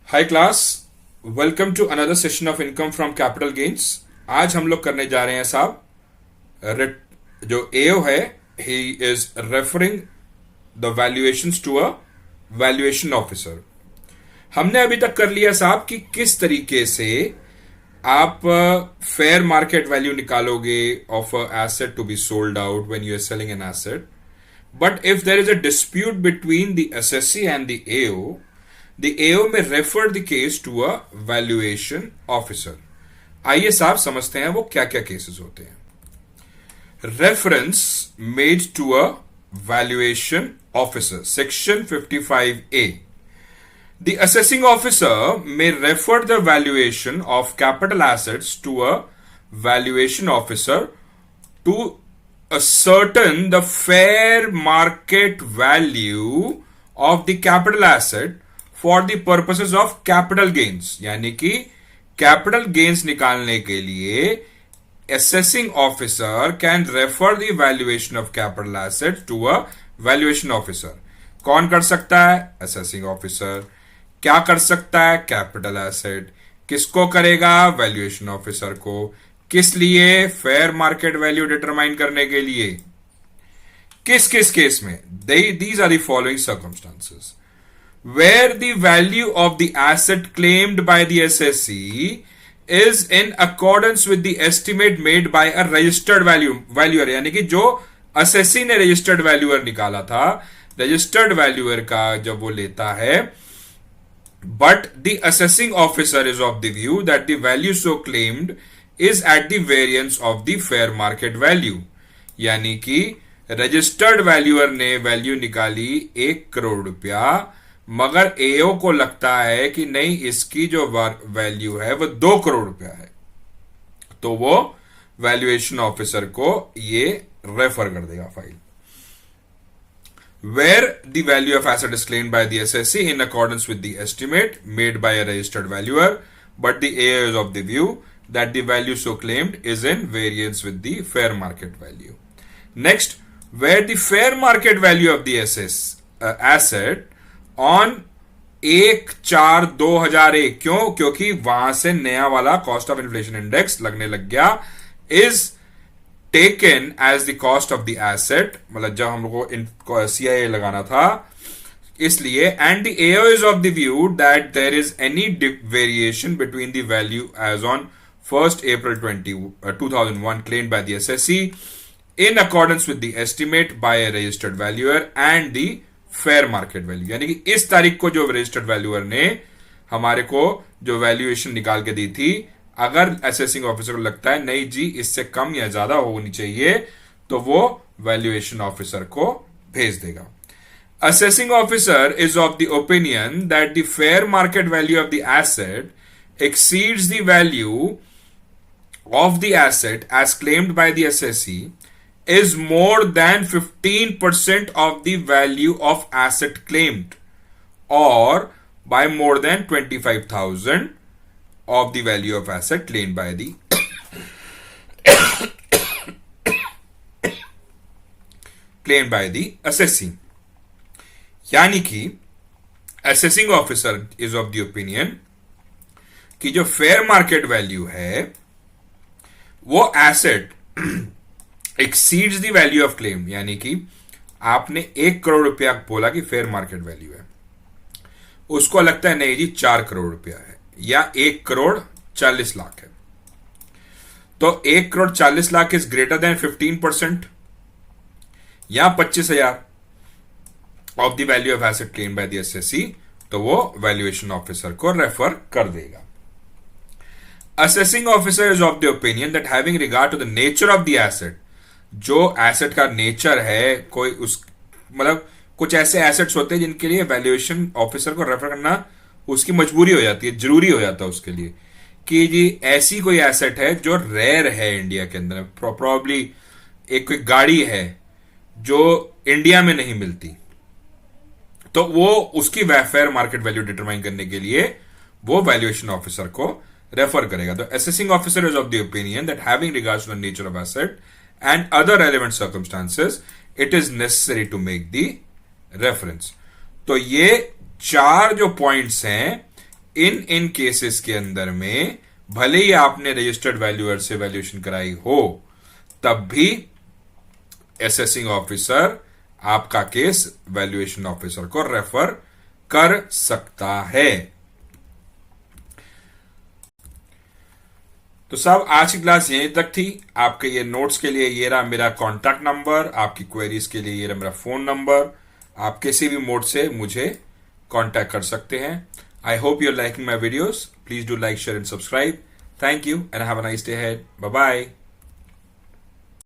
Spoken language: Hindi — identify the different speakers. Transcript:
Speaker 1: Hi class. Welcome to another session of income from capital gains. आज हम लोग करने जा रहे हैं साहब, जो एओ है, he is referring the valuations to a valuation officer. हमने अभी तक कर लिया साहब कि किस तरीके से आप फेयर मार्केट वैल्यू निकालोगे of a asset to be sold out when you are selling an asset. But if there is a dispute between the SSC and the AO, the AO may refer the case to a valuation officer। आइए साहब समझते हैं वो क्या क्या केसेस होते हैं। Reference made to a valuation officer, section 55A। The assessing officer may refer the valuation of capital assets to a valuation officer to ascertain the fair market value of the capital asset for the purposes of capital gains. यानी कि कैपिटल गेन्स निकालने के लिए assessing officer can refer the valuation of capital asset to a valuation officer. कौन कर सकता है? Assessing officer. क्या कर सकता है? Capital asset. किसको करेगा? वैल्यूएशन ऑफिसर को। किस लिए? फेयर मार्केट वैल्यू डिटरमाइन करने के लिए। किस किस केस में? These are the following circumstances where the value of the asset claimed by the SSC is in accordance with the estimate made by a registered valuer। यानी कि जो assessee ने registered valuer निकाला था, registered valuer का जब वो लेता है, but the assessing officer is of the view that the value so claimed is at the variance of the fair market value। यानी कि registered valuer ने वैल्यू निकाली 1 करोड़ रुपया, मगर एओ को लगता है कि नहीं, इसकी जो वैल्यू है वो 2 करोड़ रुपया है, तो वो वैल्यूएशन ऑफिसर को ये रेफर कर देगा file. Where the value of asset is claimed by the SSC in accordance with the estimate made by a registered valuer, but the AO is of the view that the value so claimed is in variance with the fair market value. Next, where the fair market value of the asset on 1/4/2001, क्योंकि वहां से नया वाला कॉस्ट ऑफ इन्फ्लेशन इंडेक्स लगने लग गया, is taken as the cost of the asset. मतलब जब हम लोग को सीआईए लगाना था, इसलिए and the AO is of the view that there is any variation between the value as on 1st April 2001 claimed by the SSC in accordance with the estimate by a registered valuer and the fair market value. यानी कि इस तारीख को जो रजिस्टर्ड वैल्यूअर ने हमारे को जो वैल्यूएशन निकाल के दी थी, अगर असेसिंग ऑफिसर को लगता है नहीं जी इससे कम या ज्यादा होनी चाहिए, तो वो वैल्यूएशन ऑफिसर को भेज देगा। Assessing officer is of the opinion that the fair market value of the asset exceeds the value of the asset as claimed by the SSC is more than 15% of the value of asset claimed, or by more than 25,000 of the value of asset claimed by the claimed by the assessing। यानी कि assessing officer is of the opinion कि जो fair market value है वो asset exceeds the value of claim. यानी कि आपने 1 करोड़ रुपया बोला कि फेयर मार्केट वैल्यू है, उसको लगता है नहीं जी 4 करोड़ रुपया है, या 1 करोड़ 40 लाख है, तो 1 crore 40 lakh is greater than 15% या 25,000 of the value of asset claim by the SSC, तो वो वैल्यूएशन ऑफिसर को रेफर कर देगा। Assessing officer is of the opinion that having regard to the nature of the asset, जो एसेट का नेचर है, कोई उस मतलब कुछ ऐसे एसेट्स होते हैं जिनके लिए वैल्यूएशन ऑफिसर को रेफर करना उसकी मजबूरी हो जाती है, जरूरी हो जाता है उसके लिए, कि जी ऐसी कोई एसेट है जो रेयर है इंडिया के अंदर, प्रॉब्ली एक कोई गाड़ी है जो इंडिया में नहीं मिलती, तो वो उसकी फेयर मार्केट वैल्यू डिटरमाइन करने के लिए वो वैल्यूएशन ऑफिसर को रेफर करेगा। तो assessing officer is of the opinion that having regards to the nature of asset and other relevant circumstances it is necessary to make the reference। तो ये 4 जो पॉइंट्स हैं इन केसेस के अंदर में भले ही आपने रजिस्टर्ड वैल्यूअर से वैल्यूएशन कराई हो, तब भी असेसिंग ऑफिसर आपका केस वैल्यूएशन ऑफिसर को रेफर कर सकता है। तो साहब आज की क्लास यहीं तक थी। आपके ये नोट्स के लिए ये रहा मेरा कॉन्टैक्ट नंबर, आपकी क्वेरीज के लिए ये रहा मेरा फोन नंबर। आप किसी भी मोड से मुझे कांटेक्ट कर सकते हैं। I hope you are liking my videos. Please do like, share and subscribe. Thank you and have a nice day ahead. Bye bye.